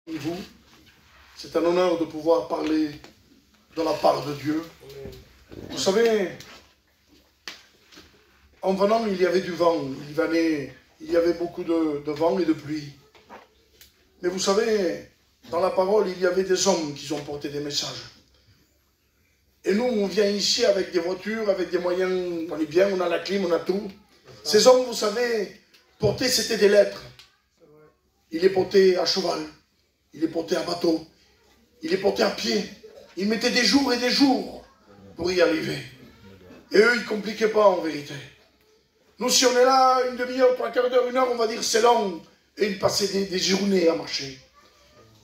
Vous, c'est un honneur de pouvoir parler de la part de Dieu. Vous savez, en venant, il y avait du vent, il y avait beaucoup de vent et de pluie. Mais vous savez, dans la parole, il y avait des hommes qui ont porté des messages. Et nous, on vient ici avec des voitures, avec des moyens, on est bien, on a la clim, on a tout. Ces hommes, vous savez, porter, c'était des lettres. Il est porté à cheval. Il est porté à bateau, il est porté à pied. Il mettait des jours et des jours pour y arriver. Et eux, ils ne compliquaient pas en vérité. Nous, si on est là une demi-heure, trois quarts d'heure, une heure, on va dire c'est long. Et ils passaient des journées à marcher.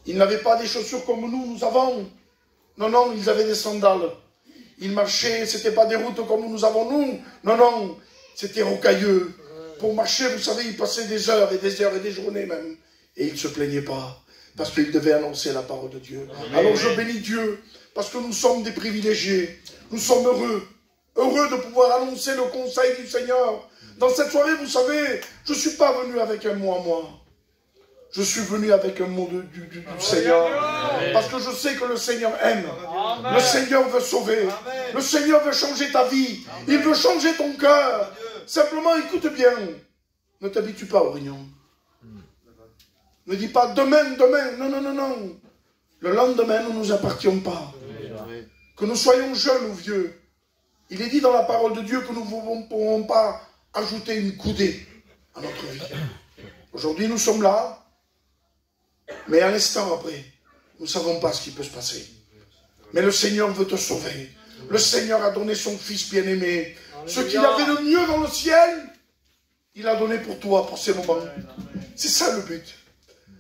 Ils n'avaient pas des chaussures comme nous avons. Non, non, ils avaient des sandales. Ils marchaient, ce n'était pas des routes comme nous avons nous. Non, non, c'était rocailleux. Pour marcher, vous savez, ils passaient des heures et des journées même. Et ils ne se plaignaient pas. Parce qu'il devait annoncer la parole de Dieu. Amen. Alors je bénis Dieu, parce que nous sommes des privilégiés. Nous sommes heureux. Heureux de pouvoir annoncer le conseil du Seigneur. Dans cette soirée, vous savez, je ne suis pas venu avec un mot à moi. Je suis venu avec un mot du Seigneur. Amen. Parce que je sais que le Seigneur aime. Amen. Le Seigneur veut sauver. Amen. Le Seigneur veut changer ta vie. Amen. Il veut changer ton cœur. Simplement, écoute bien. Ne t'habitue pas aux réunions. Ne dis pas demain, demain. Non, non, non, non. Le lendemain ne nous appartient pas. Oui. Que nous soyons jeunes ou vieux. Il est dit dans la parole de Dieu que nous ne pourrons pas ajouter une coudée à notre vie. Aujourd'hui, nous sommes là. Mais à l'instant après, nous ne savons pas ce qui peut se passer. Mais le Seigneur veut te sauver. Le Seigneur a donné son Fils bien-aimé. Ce qu'il avait de mieux dans le ciel, il a donné pour toi, pour ces moments. C'est ça le but.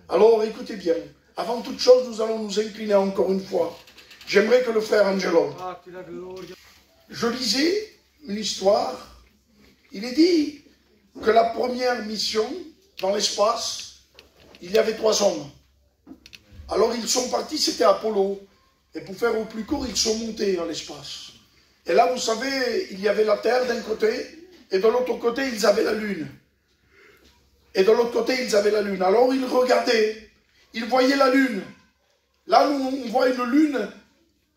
Alors, écoutez bien, avant toute chose, nous allons nous incliner encore une fois. J'aimerais que le frère Angelo, je lisais une histoire, il est dit que la première mission dans l'espace, il y avait 3 hommes. Alors, ils sont partis, c'était Apollo, et pour faire au plus court, ils sont montés dans l'espace. Et là, vous savez, il y avait la Terre d'un côté, et de l'autre côté, ils avaient la Lune. Et de l'autre côté, ils avaient la Lune. Alors, ils regardaient. Ils voyaient la Lune. Là, nous, on voit une Lune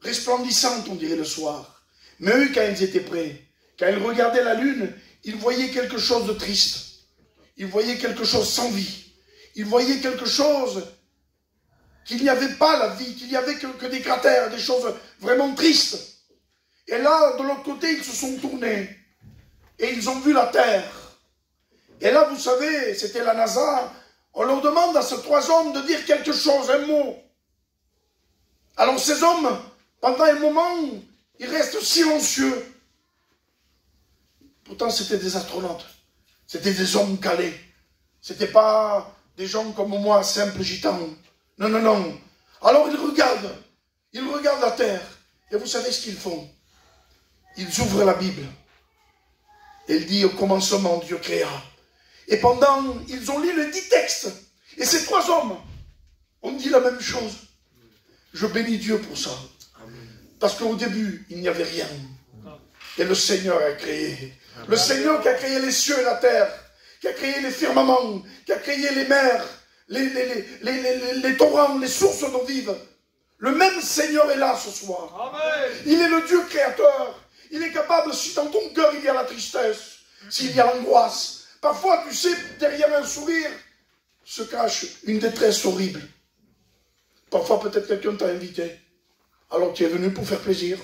resplendissante, on dirait, le soir. Mais eux, quand ils étaient prêts, quand ils regardaient la Lune, ils voyaient quelque chose de triste. Ils voyaient quelque chose sans vie. Ils voyaient quelque chose qu'il n'y avait pas la vie, qu'il n'y avait que des cratères, des choses vraiment tristes. Et là, de l'autre côté, ils se sont tournés. Et ils ont vu la Terre. Et là, vous savez, c'était la NASA, on leur demande à ces 3 hommes de dire quelque chose, un mot. Alors ces hommes, pendant un moment, ils restent silencieux. Pourtant, c'était des astronautes. C'était des hommes calés. C'était pas des gens comme moi, simples gitans. Non, non, non. Alors ils regardent. Ils regardent la Terre. Et vous savez ce qu'ils font? Ils ouvrent la Bible. Et il dit, au commencement, Dieu créa. Et pendant, ils ont lu les 10 textes. Et ces 3 hommes ont dit la même chose. Je bénis Dieu pour ça. Parce qu'au début, il n'y avait rien. Et le Seigneur a créé. Le Seigneur qui a créé les cieux et la terre, qui a créé les firmaments, qui a créé les mers, les torrents, les sources d'eau vive. Le même Seigneur est là ce soir. Amen. Il est le Dieu créateur. Il est capable, si dans ton cœur il y a la tristesse, s'il y a l'angoisse, parfois, tu sais, derrière un sourire, se cache une détresse horrible. Parfois, peut-être quelqu'un t'a invité. Alors tu es venu pour faire plaisir.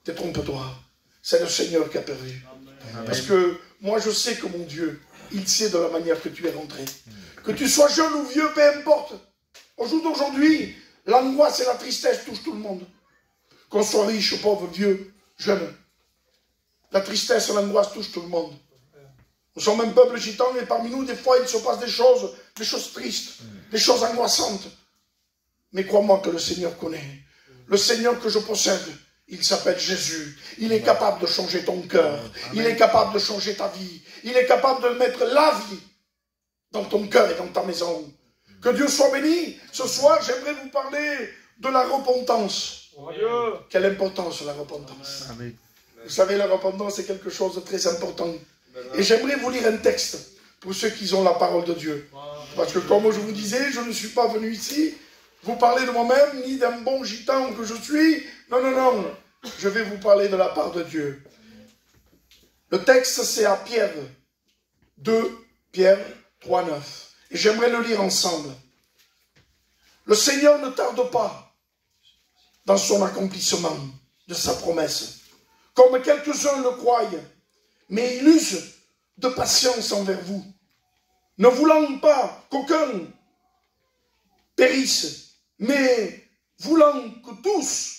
Détrompe-toi. C'est le Seigneur qui a perdu. Amen. Parce que moi, je sais que mon Dieu, il sait de la manière que tu es rentré. Que tu sois jeune ou vieux, peu importe. Au jour d'aujourd'hui, l'angoisse et la tristesse touchent tout le monde. Qu'on soit riche, pauvre, vieux, jeune. La tristesse et l'angoisse touchent tout le monde. Nous sommes un peuple gitan et parmi nous, des fois, il se passe des choses tristes, des choses angoissantes. Mais crois-moi que le Seigneur connaît. Le Seigneur que je possède, il s'appelle Jésus. Il est capable de changer ton cœur. Il est capable de changer ta vie. Il est capable de mettre la vie dans ton cœur et dans ta maison. Que Dieu soit béni. Ce soir, j'aimerais vous parler de la repentance. Quelle importance la repentance. Amen. Vous savez, la repentance est quelque chose de très important. Et j'aimerais vous lire un texte pour ceux qui ont la parole de Dieu. Parce que comme je vous disais, je ne suis pas venu ici vous parler de moi-même, ni d'un bon gitan que je suis. Non, non, non. Je vais vous parler de la part de Dieu. Le texte, c'est à Pierre 2, Pierre 3, 9. Et j'aimerais le lire ensemble. Le Seigneur ne tarde pas dans son accomplissement de sa promesse, comme quelques-uns le croient, mais il use de patience envers vous, ne voulant pas qu'aucun périsse, mais voulant que tous,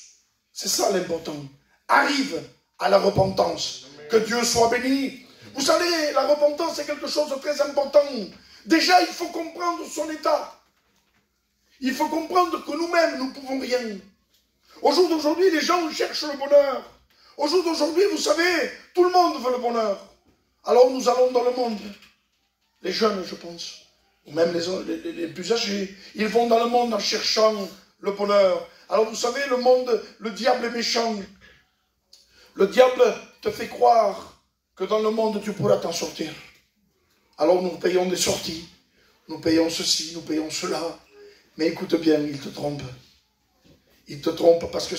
c'est ça l'important, arrivent à la repentance. Que Dieu soit béni. Vous savez, la repentance est quelque chose de très important. Déjà, il faut comprendre son état. Il faut comprendre que nous-mêmes, nous ne pouvons rien. Au jour d'aujourd'hui, les gens cherchent le bonheur. Au jour d'aujourd'hui, vous savez, tout le monde veut le bonheur. Alors nous allons dans le monde. Les jeunes, je pense, ou même les plus âgés, ils vont dans le monde en cherchant le bonheur. Alors vous savez, le monde, le diable est méchant. Le diable te fait croire que dans le monde, tu pourras t'en sortir. Alors nous payons des sorties, nous payons ceci, nous payons cela. Mais écoute bien, il te trompe. Il te trompe parce que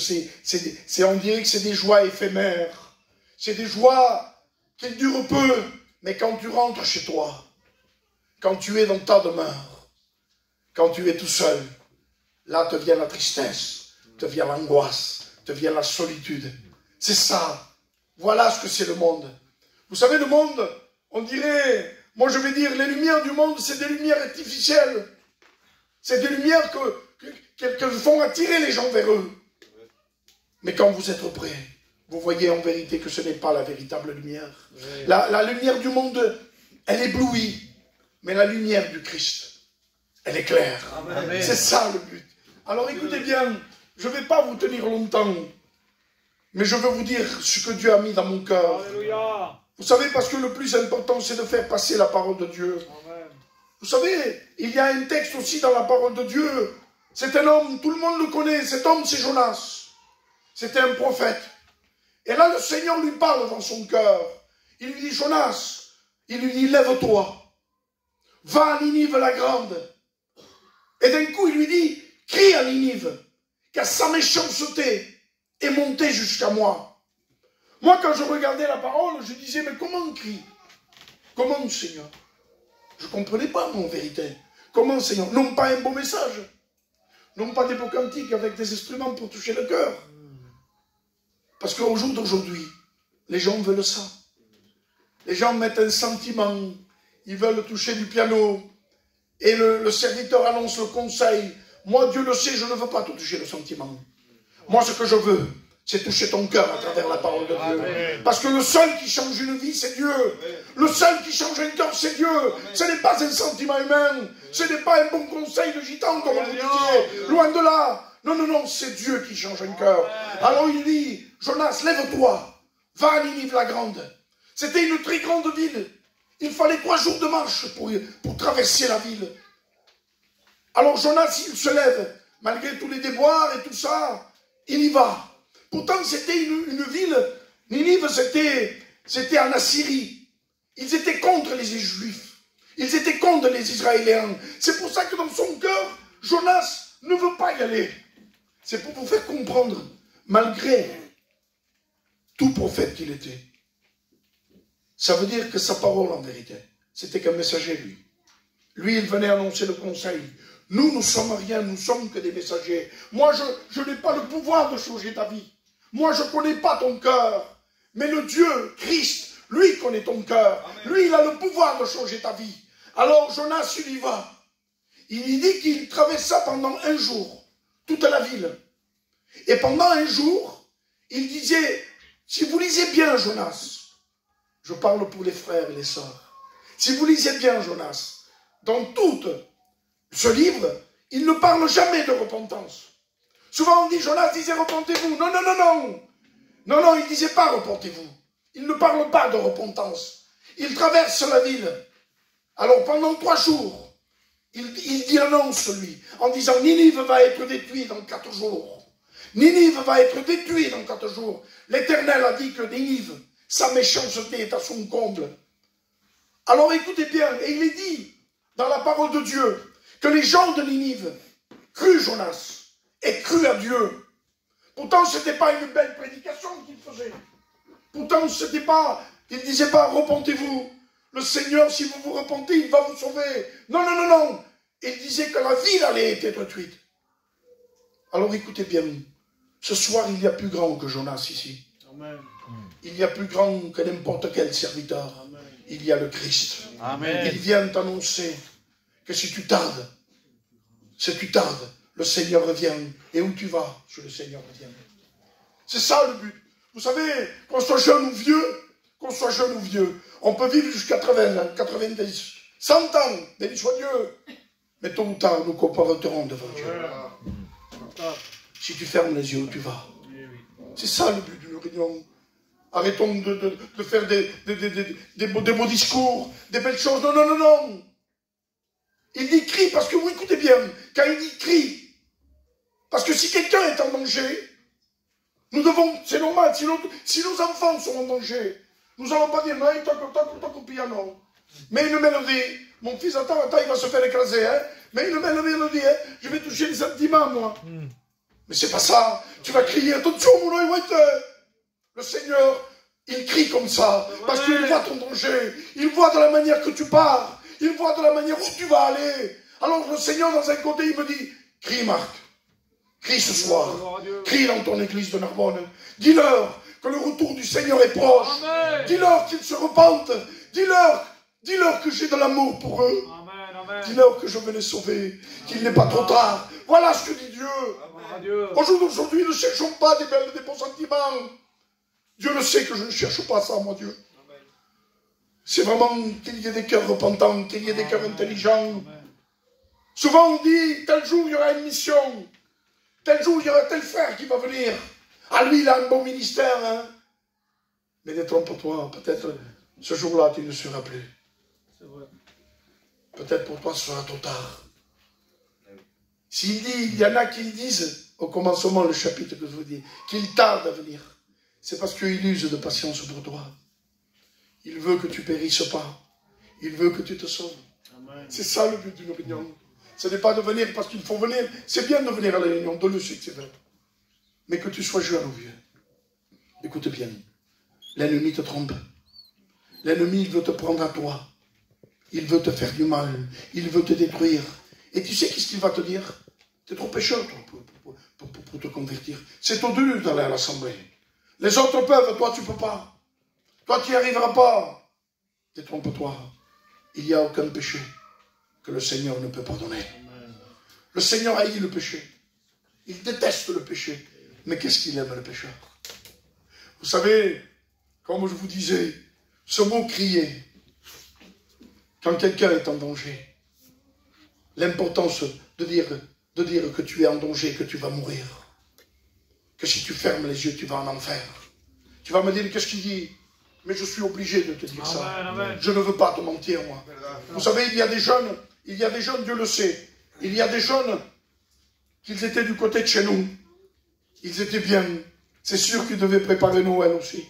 on dirait que c'est des joies éphémères. C'est des joies qui durent peu. Mais quand tu rentres chez toi, quand tu es dans ta demeure, quand tu es tout seul, là te vient la tristesse, te vient l'angoisse, te vient la solitude. C'est ça. Voilà ce que c'est le monde. Vous savez, le monde, on dirait, moi je vais dire, les lumières du monde, c'est des lumières artificielles. C'est des lumières que font attirer les gens vers eux. Mais quand vous êtes prêts, vous voyez en vérité que ce n'est pas la véritable lumière. La lumière du monde, elle éblouit. Mais la lumière du Christ, elle est claire. C'est ça le but. Alors écoutez bien, je ne vais pas vous tenir longtemps. Mais je veux vous dire ce que Dieu a mis dans mon cœur. Vous savez, parce que le plus important, c'est de faire passer la parole de Dieu. Amen. Vous savez, il y a un texte aussi dans la parole de Dieu. C'est un homme, tout le monde le connaît. Cet homme, c'est Jonas. C'était un prophète. Et là, le Seigneur lui parle dans son cœur. Il lui dit, Jonas, il lui dit, lève-toi. Va à Ninive la grande. Et d'un coup, il lui dit, crie à Ninive, car sa méchanceté est montée jusqu'à moi. Moi, quand je regardais la parole, je disais, mais comment on crie? Comment, Seigneur? Je ne comprenais pas, mon vérité. Comment, Seigneur? Non pas un beau message. Non pas des beaux cantiques avec des instruments pour toucher le cœur. Parce qu'au jour d'aujourd'hui, les gens veulent ça. Les gens mettent un sentiment. Ils veulent toucher du piano. Et le serviteur annonce le conseil. Moi, Dieu le sait, je ne veux pas toucher le sentiment. Moi, ce que je veux, c'est toucher ton cœur à travers la parole de Dieu. Amen. Parce que le seul qui change une vie, c'est Dieu. Amen. Le seul qui change un cœur, c'est Dieu. Amen. Ce n'est pas un sentiment humain. Ce n'est pas un bon conseil de gitan, comme vous disiez. Loin de là. Non, non, non, c'est Dieu qui change un cœur. Alors il dit, Jonas, lève-toi. Va à Ninive la grande. C'était une très grande ville. Il fallait 3 jours de marche pour traverser la ville. Alors Jonas, il se lève. Malgré tous les déboires et tout ça, il y va. Pourtant, c'était une ville, Ninive, c'était en Assyrie. Ils étaient contre les Juifs. Ils étaient contre les Israéliens. C'est pour ça que dans son cœur, Jonas ne veut pas y aller. C'est pour vous faire comprendre, malgré tout prophète qu'il était, ça veut dire que sa parole, en vérité, c'était qu'un messager, lui. Lui, il venait annoncer le conseil. Nous, nous sommes rien, nous sommes que des messagers. Moi, je n'ai pas le pouvoir de changer ta vie. Moi, je ne connais pas ton cœur. Mais le Dieu, Christ, lui connaît ton cœur. Lui, il a le pouvoir de changer ta vie. Alors, Jonas, il y va. Il lui dit qu'il traversa pendant 1 jour toute la ville. Et pendant 1 jour, il disait, si vous lisez bien, Jonas, je parle pour les frères et les sœurs, si vous lisez bien, Jonas, dans tout ce livre, il ne parle jamais de repentance. Souvent on dit, Jonas disait repentez-vous. Non, non, non, non. Non, non, il ne disait pas repentez-vous. Il ne parle pas de repentance. Il traverse la ville. Alors pendant 3 jours, il annonce lui, en disant, Ninive va être détruite dans 4 jours. Ninive va être détruite dans 4 jours. L'Éternel a dit que Ninive, sa méchanceté est à son comble. Alors écoutez bien, et il est dit, dans la parole de Dieu que les gens de Ninive crurent Jonas et crurent à Dieu. Pourtant, ce n'était pas une belle prédication qu'il faisait. Pourtant, c'était pas, il ne disait pas, repentez-vous. Le Seigneur, si vous vous repentez, il va vous sauver. Non, non, non, non. Il disait que la ville allait être détruite. Alors écoutez bien, ce soir, il y a plus grand que Jonas ici. Amen. Il y a plus grand que n'importe quel serviteur. Amen. Il y a le Christ. Amen. Il vient t'annoncer que si tu tardes, le Seigneur revient. Et où tu vas, si le Seigneur revient. C'est ça le but. Vous savez, qu'on soit jeune ou vieux, on peut vivre jusqu'à 80, 90, 100 ans, béni soit Dieu. Mais tôt ou tard, nous comparaîtrons devant Dieu. Si tu fermes les yeux, où tu vas. C'est ça le but d'une réunion. Arrêtons de faire des beaux discours, des belles choses. Non, non, non, non. Il dit crie, parce que vous écoutez bien, quand il dit crie, parce que si quelqu'un est en danger, nous devons, c'est normal, si nos enfants sont en danger, nous n'allons pas dire, non, il toque au piano. Mais une mélodie, mon fils, attends, il va se faire écraser, hein. Mais une mélodie, hein, je vais toucher les sentiments, moi. Mais c'est pas ça, tu vas crier, attention, mon oeil, le Seigneur, il crie comme ça, parce qu'il voit ton danger, il voit de la manière que tu pars, il voit de la manière où tu vas aller. Alors le Seigneur, dans un côté, il me dit, crie Marc, crie ce soir, crie dans ton église de Narbonne, dis-leur que le retour du Seigneur est proche, dis-leur qu'ils se repentent, dis-leur que j'ai de l'amour pour eux, dis-leur que je veux les sauver, qu'il n'est pas trop tard. Voilà ce que dit Dieu. Aujourd'hui, ne cherchons pas des bons sentiments. Dieu le sait que je ne cherche pas ça, moi, Dieu. C'est vraiment qu'il y ait des cœurs repentants, qu'il y ait des cœurs intelligents. Souvent, on dit, tel jour, il y aura une mission. Tel jour, il y aura tel frère qui va venir. Ah, lui, il a un bon ministère, hein. Mais ne trompe-toi, peut-être ce jour-là, tu ne seras plus. Peut-être pour toi, ce sera trop tard. S'il dit, il y en a qui disent, au commencement, le chapitre que je vous dis, qu'il tarde à venir. C'est parce qu'il use de patience pour toi. Il veut que tu périsses pas. Il veut que tu te sauves. C'est ça le but d'une réunion. Ce n'est pas de venir parce qu'il faut venir. C'est bien de venir à la réunion, de le succéder. Mais que tu sois jeune ou vieux. Écoute bien. L'ennemi te trompe. L'ennemi veut te prendre à toi. Il veut te faire du mal. Il veut te détruire. Et tu sais qu'est-ce qu'il va te dire? Tu es trop pécheur, toi, pour te convertir. C'est trop dur d'aller à l'assemblée. Les autres peuvent, toi tu ne peux pas. Toi tu n'y arriveras pas. Détrompe-toi. Il n'y a aucun péché que le Seigneur ne peut pardonner. Le Seigneur haït le péché. Il déteste le péché. Mais qu'est-ce qu'il aime, le pécheur? Vous savez, comme je vous disais, ce mot crier, quand quelqu'un est en danger, l'importance de dire que tu es en danger, que tu vas mourir. Que si tu fermes les yeux, tu vas en enfer. Tu vas me dire, qu'est-ce qu'il dit? Mais je suis obligé de te dire ça. Amen. Je ne veux pas te mentir, moi. Vous savez, il y a des jeunes, Dieu le sait, il y a des jeunes, qu'ils étaient du côté de chez nous. Ils étaient bien. C'est sûr qu'ils devaient préparer Noël aussi.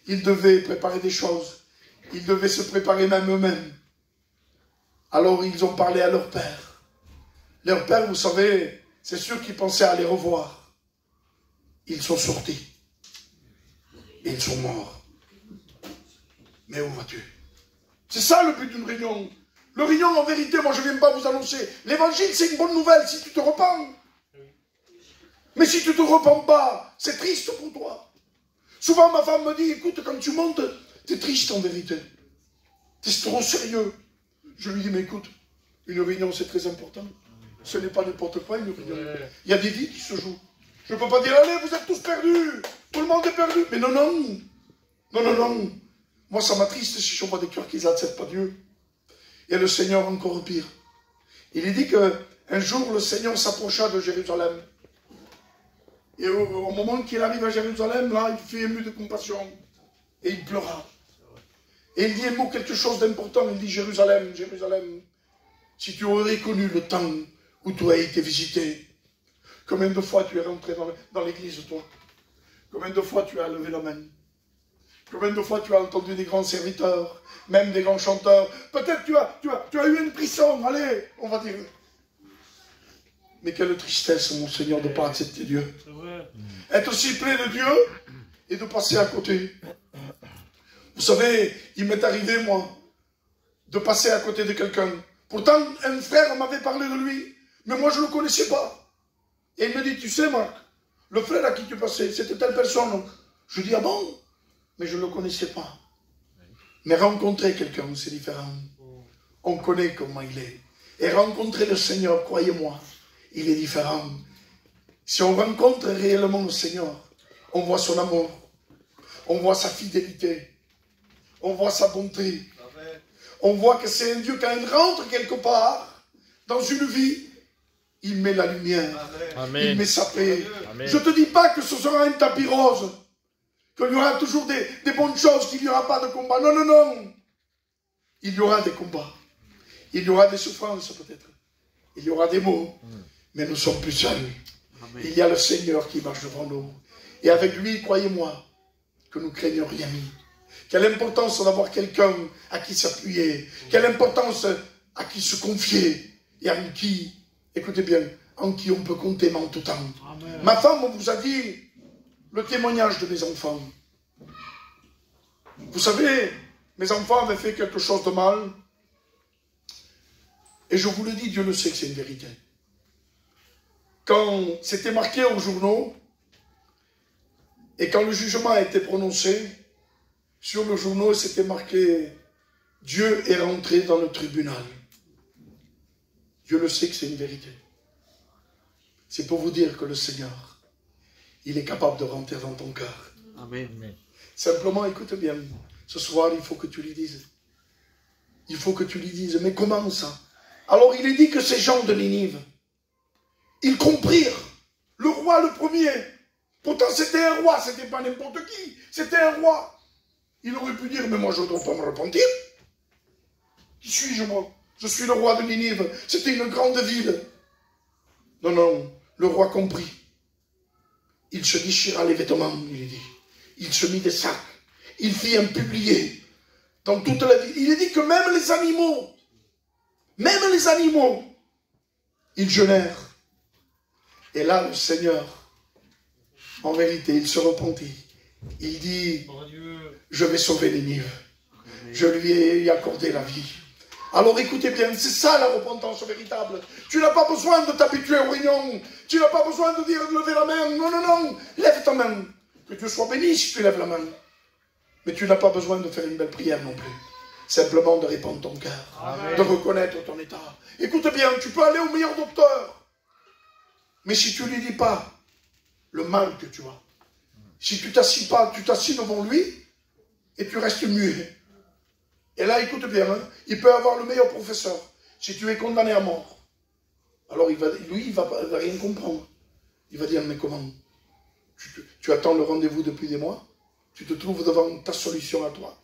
Ils devaient préparer des choses. Ils devaient se préparer même eux-mêmes. Alors ils ont parlé à leur père. Leur père, vous savez, c'est sûr qu'ils pensaient à les revoir. Ils sont sortis. Et ils sont morts. Mais où vas-tu? C'est ça le but d'une réunion. Le réunion, en vérité, moi je ne viens pas vous annoncer. L'évangile, c'est une bonne nouvelle si tu te repens. Mais si tu ne te repens pas, c'est triste pour toi. Souvent, ma femme me dit, écoute, quand tu montes, tu es triste en vérité. Tu es trop sérieux. Je lui dis, mais écoute, une réunion, c'est très important. Ce n'est pas n'importe quoi, une réunion. Il y a des vies qui se jouent. Je ne peux pas dire, allez, vous êtes tous perdus. Tout le monde est perdu. Mais non, non. Non, non, non. Moi, ça m'attriste si je vois des cœurs qui n'acceptent pas Dieu. Et le Seigneur, encore pire. Il est dit qu'un jour, le Seigneur s'approcha de Jérusalem. Et au moment qu'il arrive à Jérusalem, là, il fut ému de compassion. Et il pleura. Et il dit un mot, quelque chose d'important. Il dit, Jérusalem, Jérusalem, si tu aurais connu le temps où tu as été visité, combien de fois tu es rentré dans l'église, toi? Combien de fois tu as levé la main? Combien de fois tu as entendu des grands serviteurs, même des grands chanteurs? Peut-être tu as eu une frisson, allez, on va dire. Mais quelle tristesse, mon Seigneur, de ne pas accepter Dieu. Être aussi plein de Dieu et de passer à côté. Vous savez, il m'est arrivé, moi, de passer à côté de quelqu'un. Pourtant, un frère m'avait parlé de lui, mais moi, je ne le connaissais pas. Et il me dit, tu sais, Marc, le frère à qui tu passais, c'était telle personne. Je dis, ah bon? Mais je ne le connaissais pas. Mais rencontrer quelqu'un, c'est différent. On connaît comment il est. Et rencontrer le Seigneur, croyez-moi, il est différent. Si on rencontre réellement le Seigneur, on voit son amour, on voit sa fidélité, on voit sa bonté. On voit que c'est un Dieu, quand il rentre quelque part dans une vie, il met la lumière, Amen. Il met sa paix. Amen. Je ne te dis pas que ce sera un tapis rose, qu'il y aura toujours des bonnes choses, qu'il n'y aura pas de combat. Non, non, non. Il y aura des combats. Il y aura des souffrances peut-être. Il y aura des maux. Mais nous sommes plus seuls. Il y a le Seigneur qui marche devant nous. Et avec lui, croyez-moi, que nous craignons rien. Quelle importance d'avoir quelqu'un à qui s'appuyer. Quelle importance à qui se confier. Et en qui, écoutez bien, en qui on peut compter en tout temps. Amen. Ma femme vous a dit le témoignage de mes enfants. Vous savez, mes enfants avaient fait quelque chose de mal. Et je vous le dis, Dieu le sait que c'est une vérité. Quand c'était marqué aux journaux, et quand le jugement a été prononcé, sur le journal, c'était marqué « Dieu est rentré dans le tribunal ». Dieu le sait que c'est une vérité. C'est pour vous dire que le Seigneur, il est capable de rentrer dans ton cœur. Amen. Simplement, écoute bien, ce soir, il faut que tu lui dises. Il faut que tu lui dises, mais comment ça? Alors, il est dit que ces gens de Ninive, ils comprirent. Le roi le premier. Pourtant, c'était un roi, c'était pas n'importe qui. C'était un roi. Il aurait pu dire, mais moi, je ne dois pas me repentir. Qui suis-je, moi? Je suis le roi de Ninive. C'était une grande ville. Non, non, le roi comprit. Il se déchira les vêtements, il est dit. Il se mit des sacs. Il fit un publié dans toute la ville. Il est dit que même les animaux, ils jeûnèrent. Et là, le Seigneur, en vérité, il se repentit. Il dit, je vais sauver Ninive. Je lui ai accordé la vie. Alors écoutez bien, c'est ça la repentance véritable. Tu n'as pas besoin de t'habituer aux réunions. Tu n'as pas besoin de dire de lever la main. Non, non, non. Lève ta main. Que Dieu soit béni si tu lèves la main. Mais tu n'as pas besoin de faire une belle prière non plus. Simplement de répandre ton cœur. De reconnaître ton état. Écoute bien, tu peux aller au meilleur docteur. Mais si tu ne lui dis pas le mal que tu as, si tu t'assis pas, tu t'assis devant lui et tu restes muet. Et là, écoute bien, hein, il peut avoir le meilleur professeur. Si tu es condamné à mort, alors il va rien comprendre. Il va dire, mais comment? Tu attends le rendez-vous depuis des mois, tu te trouves devant ta solution à toi,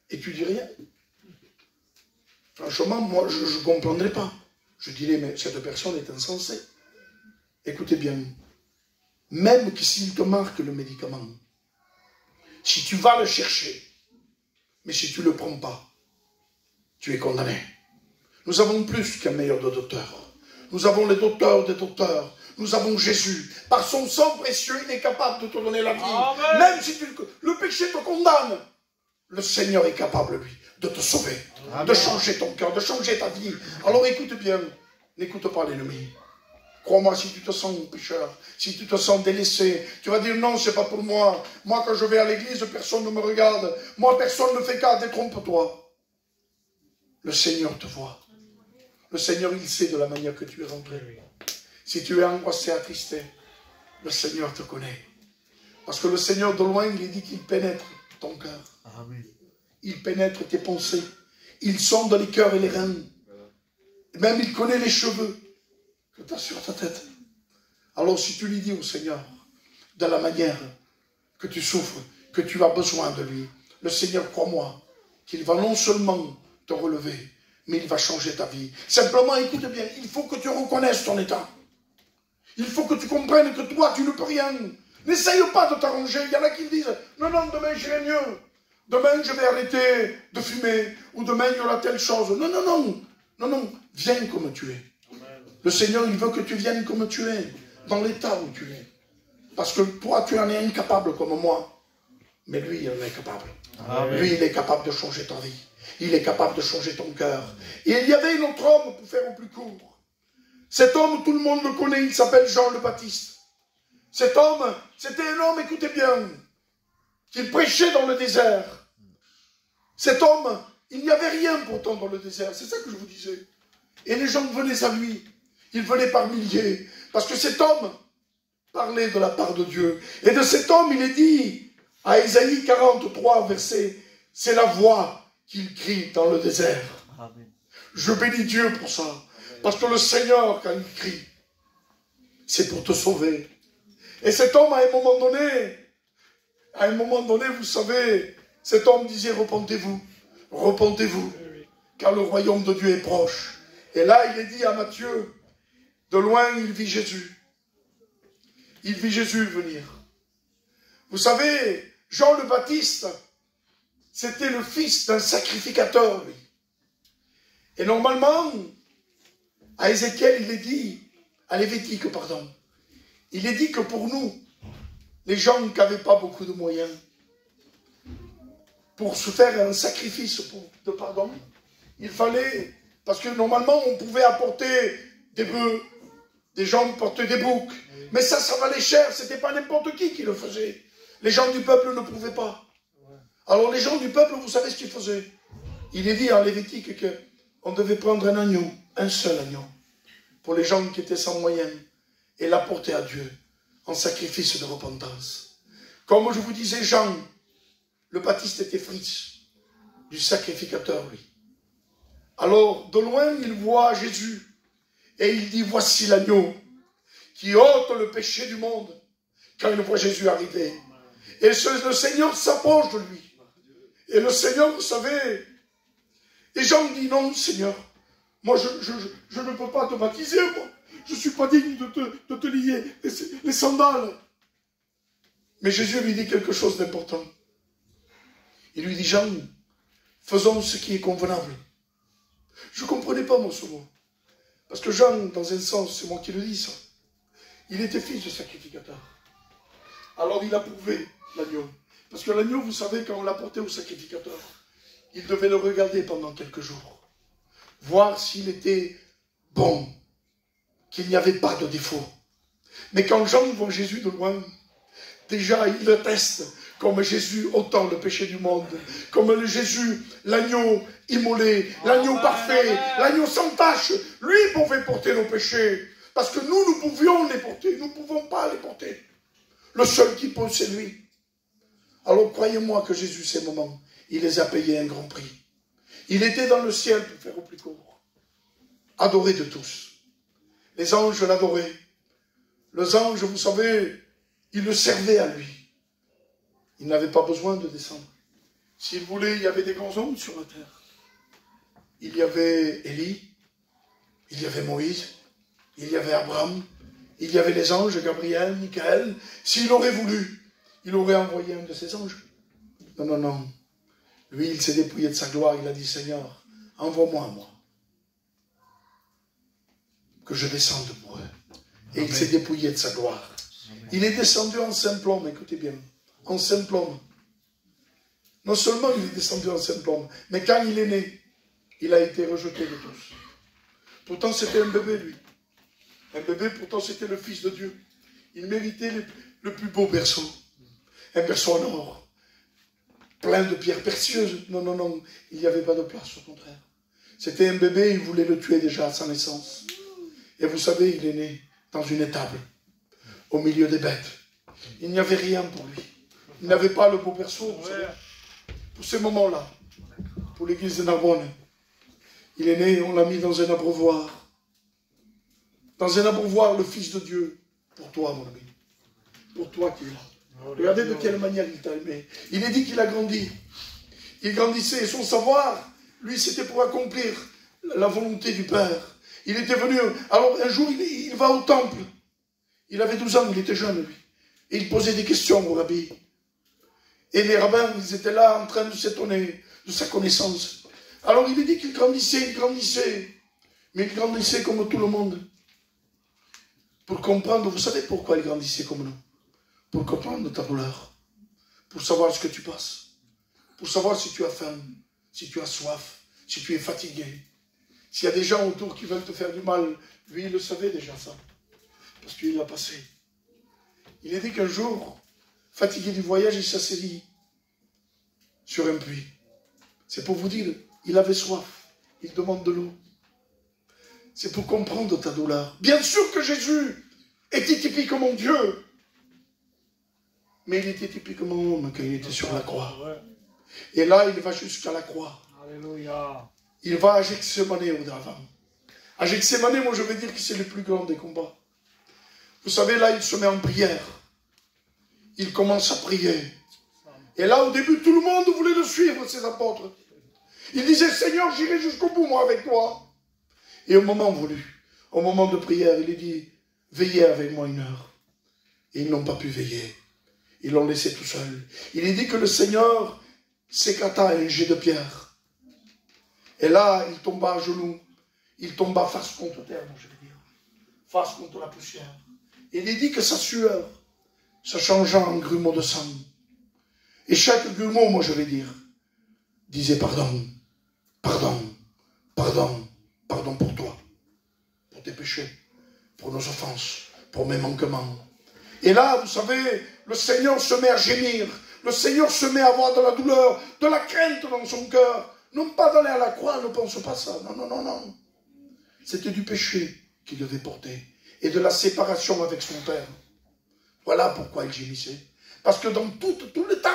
et tu dis rien. Franchement, moi, je ne comprendrais pas. Je dirais, mais cette personne est insensée. Écoutez bien, même que s'il te marque le médicament, si tu vas le chercher, mais si tu ne le prends pas, tu es condamné. Nous avons plus qu'un meilleur de docteur. Nous avons les docteurs des docteurs. Nous avons Jésus. Par son sang précieux, il est capable de te donner la vie. Amen. Même si le péché te condamne, le Seigneur est capable, lui, de te sauver, Amen. De changer ton cœur, de changer ta vie. Alors écoute bien, n'écoute pas l'ennemi. Crois-moi, si tu te sens pécheur, si tu te sens délaissé, tu vas dire non, c'est pas pour moi. Moi, quand je vais à l'église, personne ne me regarde. Moi, personne ne fait cas, détrompe-toi. Le Seigneur te voit. Le Seigneur, il sait de la manière que tu es rentré. Si tu es angoissé, attristé, le Seigneur te connaît. Parce que le Seigneur, de loin, il dit qu'il pénètre ton cœur. Amen. Il pénètre tes pensées. Il sonde les cœurs et les reins. Même il connaît les cheveux que tu as sur ta tête. Alors si tu lui dis au Seigneur, de la manière que tu souffres, que tu as besoin de lui, le Seigneur, crois-moi, qu'il va non seulement te relever, mais il va changer ta vie. Simplement, écoute bien, il faut que tu reconnaisses ton état. Il faut que tu comprennes que toi, tu ne peux rien. N'essaye pas de t'arranger. Il y en a qui me disent, non, non, demain j'irai mieux. Demain je vais arrêter de fumer. Ou demain il y aura telle chose. Non, non, non. Non, non. Viens comme tu es. Le Seigneur, il veut que tu viennes comme tu es. Dans l'état où tu es. Parce que toi, tu en es incapable comme moi. Mais lui, il en est capable. Amen. Lui, il est capable de changer ta vie. Il est capable de changer ton cœur. Et il y avait un autre homme, pour faire au plus court. Cet homme, tout le monde le connaît, il s'appelle Jean le Baptiste. Cet homme, c'était un homme, écoutez bien, qui prêchait dans le désert. Cet homme, il n'y avait rien pourtant dans le désert, c'est ça que je vous disais. Et les gens venaient à lui, ils venaient par milliers, parce que cet homme parlait de la part de Dieu. Et de cet homme, il est dit, à Ésaïe 43, verset, c'est la voix qu'il crie dans le désert. Amen. Je bénis Dieu pour ça. Parce que le Seigneur, quand il crie, c'est pour te sauver. Et cet homme, à un moment donné, vous savez, cet homme disait, repentez-vous, repentez-vous, car le royaume de Dieu est proche. Et là, il est dit à Matthieu, de loin, il vit Jésus. Il vit Jésus venir. Vous savez, Jean le Baptiste, c'était le fils d'un sacrificateur, lui. Et normalement, à Ézéchiel, il est dit, à Lévitique, pardon, il est dit que pour nous, les gens qui n'avaient pas beaucoup de moyens, pour se faire un sacrifice de pardon, il fallait, parce que normalement, on pouvait apporter des bœufs, des gens portaient des boucs, mais ça valait cher, c'était pas n'importe qui le faisait. Les gens du peuple ne pouvaient pas. Alors les gens du peuple, vous savez ce qu'ils faisaient? Il est dit en Lévitique qu'on devait prendre un agneau, un seul agneau, pour les gens qui étaient sans moyens, et l'apporter à Dieu en sacrifice de repentance. Comme je vous disais, Jean, le Baptiste était fils du sacrificateur, lui. Alors, de loin, il voit Jésus, et il dit, voici l'agneau qui ôte le péché du monde, quand il voit Jésus arriver. Et le Seigneur s'approche de lui. Et le Seigneur, vous savez, et Jean dit, non, Seigneur, moi, je ne peux pas te baptiser, moi. Je ne suis pas digne de te lier les sandales. Mais Jésus lui dit quelque chose d'important. Il lui dit, Jean, faisons ce qui est convenable. Je ne comprenais pas, mon second. Parce que Jean, dans un sens, c'est moi qui le dis, ça. Il était fils de sacrificateur. Alors il approuvait l'agneau. Parce que l'agneau, vous savez, quand on l'apportait au sacrificateur, il devait le regarder pendant quelques jours. Voir s'il était bon, qu'il n'y avait pas de défaut. Mais quand Jean voit Jésus de loin, déjà il le teste comme Jésus ôtant le péché du monde, comme le Jésus, l'agneau immolé, l'agneau parfait, l'agneau sans tache. Lui pouvait porter nos péchés, parce que nous pouvions les porter, nous ne pouvons pas les porter. Le seul qui peut, c'est lui. Alors croyez-moi que Jésus, ces moments, il les a payés un grand prix. Il était dans le ciel, pour faire au plus court, adoré de tous. Les anges l'adoraient. Les anges, vous savez, ils le servaient à lui. Il n'avait pas besoin de descendre. S'il voulait, il y avait des grands hommes sur la terre. Il y avait Élie, il y avait Moïse, il y avait Abraham, il y avait les anges, Gabriel, Michael. S'il aurait voulu, il aurait envoyé un de ses anges. Non, non, non. Lui, il s'est dépouillé de sa gloire. Il a dit, Seigneur, envoie-moi, moi, que je descende pour eux. Et il s'est dépouillé de sa gloire. Il est descendu en simple homme, écoutez bien, en simple homme. Non seulement il est descendu en simple homme, mais quand il est né, il a été rejeté de tous. Pourtant, c'était un bébé, lui. Un bébé, pourtant, c'était le Fils de Dieu. Il méritait le plus beau berceau. Un berceau en or, plein de pierres précieuses. Non, non, non, il n'y avait pas de place, au contraire. C'était un bébé, il voulait le tuer déjà à sa naissance. Et vous savez, il est né dans une étable, au milieu des bêtes. Il n'y avait rien pour lui. Il n'avait pas le beau berceau, vous savez. Pour ces moments-là, pour l'église de Narbonne, il est né, on l'a mis dans un abreuvoir. Dans un abreuvoir, le Fils de Dieu, pour toi, mon ami. Pour toi qui es là. Regardez de quelle manière il t'a aimé. Il est dit qu'il a grandi. Il grandissait, et son savoir, lui, c'était pour accomplir la volonté du Père. Il était venu, alors un jour, il va au temple. Il avait 12 ans, il était jeune, lui. Et il posait des questions au rabbi. Et les rabbins, ils étaient là en train de s'étonner de sa connaissance. Alors il lui dit qu'il grandissait, il grandissait. Mais il grandissait comme tout le monde. Pour comprendre, vous savez pourquoi il grandissait comme nous? Pour comprendre ta douleur. Pour savoir ce que tu passes. Pour savoir si tu as faim, si tu as soif, si tu es fatigué. S'il y a des gens autour qui veulent te faire du mal, lui il le savait déjà ça. Parce qu'il l'a passé. Il a dit qu'un jour, fatigué du voyage, il s'assit sur un puits. C'est pour vous dire, il avait soif, il demande de l'eau. C'est pour comprendre ta douleur. Bien sûr que Jésus était typiquement Dieu, mais il était typiquement homme quand il était sur la croix. Et là, il va jusqu'à la croix. Alléluia. Il va à Gethsémani au-devant. À Gethsémani, moi je veux dire que c'est le plus grand des combats. Vous savez, là, il se met en prière. Il commence à prier. Et là, au début, tout le monde voulait le suivre, ses apôtres. Il disait, Seigneur, j'irai jusqu'au bout, moi, avec toi. Et au moment voulu, au moment de prière, il lui dit, veillez avec moi 1 heure. Et ils n'ont pas pu veiller. Ils l'ont laissé tout seul. Il lui dit que le Seigneur s'éclata à un jet de pierre. Et là, il tomba à genoux. Il tomba face contre terre, je veux dire. Face contre la poussière. Et il dit que sa sueur, ça changea en grumeaux de sang. Et chaque grumeau, moi je vais dire, disait pardon, pardon, pardon, pardon pour toi, pour tes péchés, pour nos offenses, pour mes manquements. Et là, vous savez, le Seigneur se met à gémir, le Seigneur se met à avoir de la douleur, de la crainte dans son cœur. Non pas d'aller à la croix, ne pense pas ça, non, non, non, non. C'était du péché qu'il devait porter et de la séparation avec son Père. Voilà pourquoi il gémissait. Parce que dans tout le temps,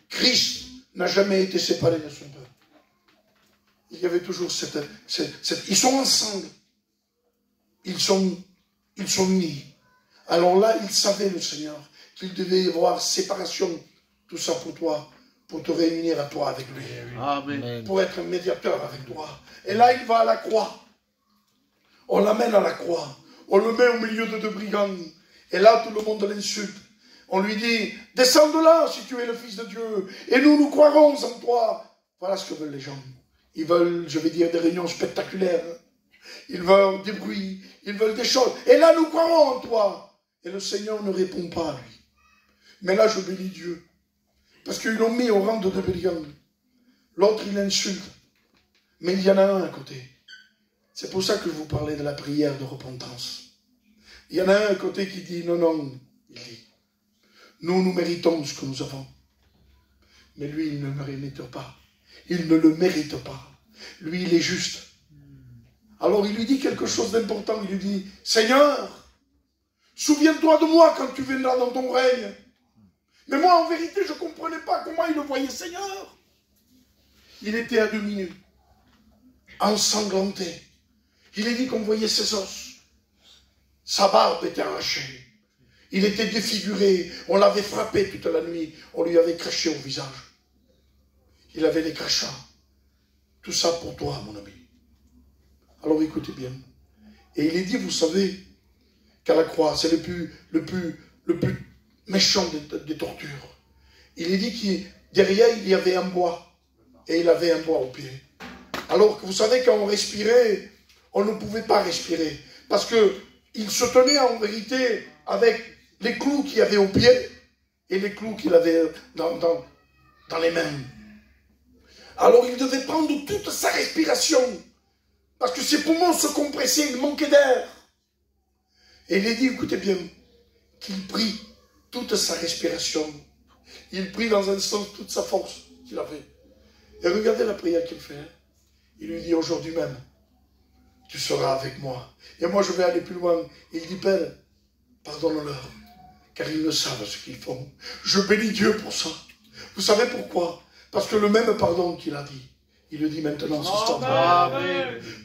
Christ n'a jamais été séparé de son Père. Il y avait toujours cette... Ils sont ensemble. Ils sont unis. Alors là, il savait, le Seigneur, qu'il devait y avoir séparation, tout ça pour toi, pour te réunir à toi avec lui. Amen. Pour être un médiateur avec toi. Et là, il va à la croix. On l'amène à la croix. On le met au milieu de 2 brigands. Et là, tout le monde l'insulte. On lui dit, descends de là si tu es le Fils de Dieu. Et nous croirons en toi. Voilà ce que veulent les gens. Ils veulent, je vais dire, des réunions spectaculaires. Ils veulent des bruits. Ils veulent des choses. Et là, nous croirons en toi. Et le Seigneur ne répond pas à lui. Mais là, je bénis Dieu. Parce qu'ils l'ont mis au rang de 2 brigands. L'autre, il insulte. Mais il y en a un à côté. C'est pour ça que je vous parlais de la prière de repentance. Il y en a un à côté qui dit, non, non, il dit, nous méritons ce que nous avons. Mais lui, il ne le mérite pas. Il ne le mérite pas. Lui, il est juste. Alors, il lui dit quelque chose d'important. Il lui dit, Seigneur, souviens-toi de moi quand tu viendras dans ton règne. Mais moi, en vérité, je ne comprenais pas comment il le voyait, Seigneur. Il était à demi nu, ensanglanté. Il est dit qu'on voyait ses os. Sa barbe était arrachée. Il était défiguré. On l'avait frappé toute la nuit. On lui avait craché au visage. Il avait des crachats. Tout ça pour toi, mon ami. Alors écoutez bien. Et il est dit, vous savez, qu'à la croix, c'est le plus méchant des tortures. Il est dit que derrière, il y avait un bois. Et il avait un bois au pied. Alors que vous savez, quand on respirait, on ne pouvait pas respirer. Parce qu'il se tenait en vérité avec les clous qu'il y avait au pied et les clous qu'il avait dans les mains. Alors il devait prendre toute sa respiration. Parce que ses poumons se compressaient, il manquait d'air. Et il est dit, écoutez bien, qu'il prit toute sa respiration. Il prit dans un sens toute sa force qu'il avait. Et regardez la prière qu'il fait. Il lui dit, aujourd'hui même, tu seras avec moi. Et moi, je vais aller plus loin. Il dit, Père, pardonne-leur, car ils ne savent ce qu'ils font. Je bénis Dieu pour ça. Vous savez pourquoi? Parce que le même pardon qu'il a dit, il le dit maintenant ce soir.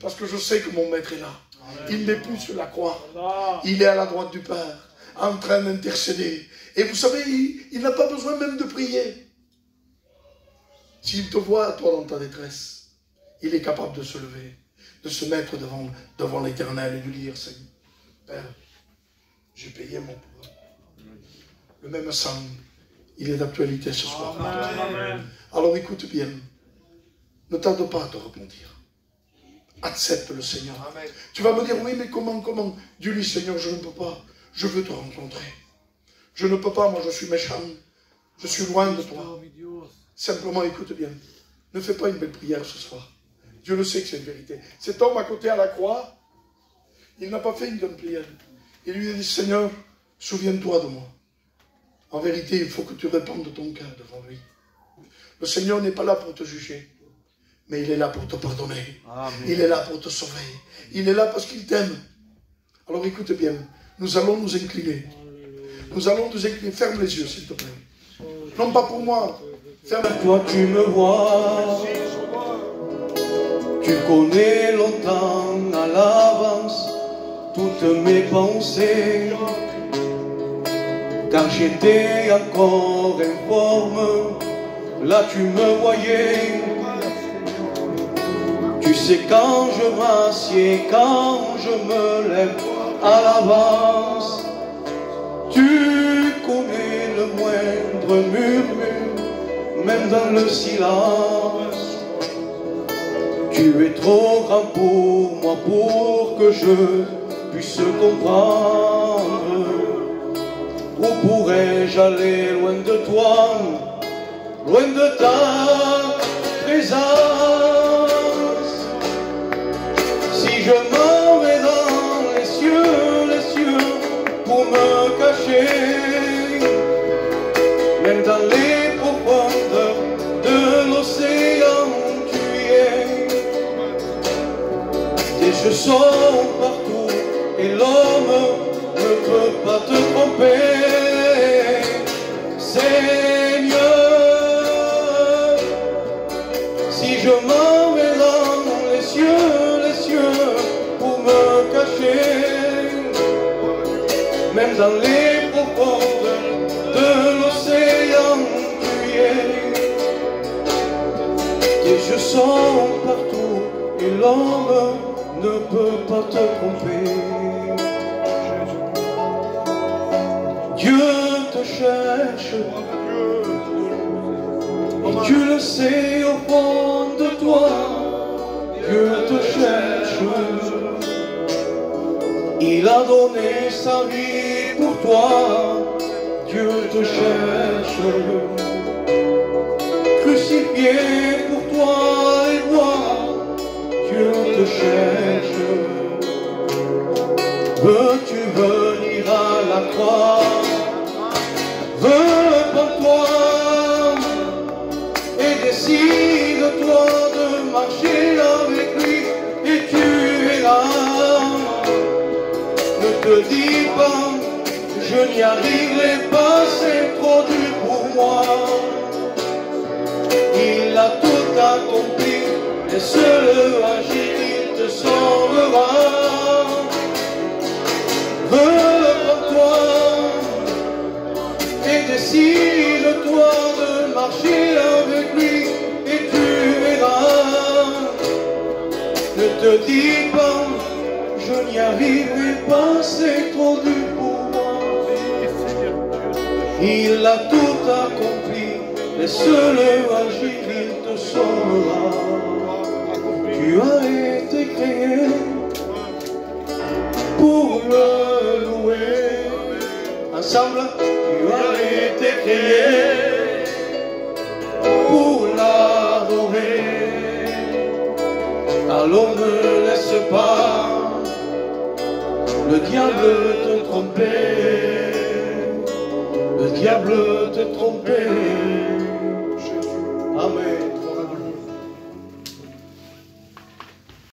Parce que je sais que mon maître est là. Il n'est plus sur la croix. Il est à la droite du Père, en train d'intercéder. Et vous savez, il n'a pas besoin même de prier. S'il te voit, toi, dans ta détresse, il est capable de se lever, de se mettre devant l'Éternel et de lui dire, Seigneur, Père, j'ai payé mon pouvoir. même sang, il est d'actualité ce soir. Amen. Alors écoute bien, ne tarde pas à te repentir. Accepte le Seigneur. Amen. Tu vas me dire, oui, mais comment? Dis-lui, Seigneur, je ne peux pas. Je veux te rencontrer. Je ne peux pas, moi je suis méchant. Je suis loin de toi. Simplement, écoute bien. Ne fais pas une belle prière ce soir. Dieu le sait que c'est une vérité. Cet homme à côté à la croix, il n'a pas fait une bonne prière. Il lui a dit, Seigneur, souviens-toi de moi. En vérité, il faut que tu répandes ton cœur devant lui. Le Seigneur n'est pas là pour te juger, mais il est là pour te pardonner. Amen. Il est là pour te sauver. Il est là parce qu'il t'aime. Alors écoute bien, nous allons nous incliner. Nous allons nous incliner. Ferme les yeux, s'il te plaît. Non pas pour moi. Ferme. Toi tu me vois, tu connais longtemps à l'avance toutes mes pensées. Quand j'étais encore informe, là tu me voyais. Tu sais quand je m'assieds, quand je me lève à l'avance, tu connais le moindre murmure, même dans le silence. Tu es trop grand pour moi pour que je puisse comprendre. Où pourrais-je aller loin de toi, loin de ta présence? Si je m'en vais dans les cieux, pour me cacher, même dans les profondeurs de l'océan, tu y es. Tes yeux sont partout et l'homme ne peut pas te tromper. Seigneur, si je m'en vais dans les cieux, pour me cacher, même dans les profondeurs de l'océan, tu y es. Tes yeux sont partout et l'homme ne peut pas te tromper. Dieu te cherche, et tu le sais au fond de toi. Dieu te cherche, il a donné sa vie pour toi. Dieu te cherche, crucifié pour toi et moi. Dieu te cherche. Veux-tu venir à la croix? Repends-toi et décide-toi de marcher avec lui et tu verras. Ne te dis pas, je n'y arriverai pas, c'est trop dur pour moi. Il a tout accompli et seul agir, il te sauvera. Repends-toi et décide-toi de marcher avec lui et tu verras. Ne te dis pas, je n'y arriverai pas, c'est trop dur pour moi. Il a tout accompli, et seul agir, il te sauvera. Tu as été créé pour le louer. Ensemble, tu as été créé pour l'adorer. Alors ne laisse pas le diable te tromper, le diable te tromper.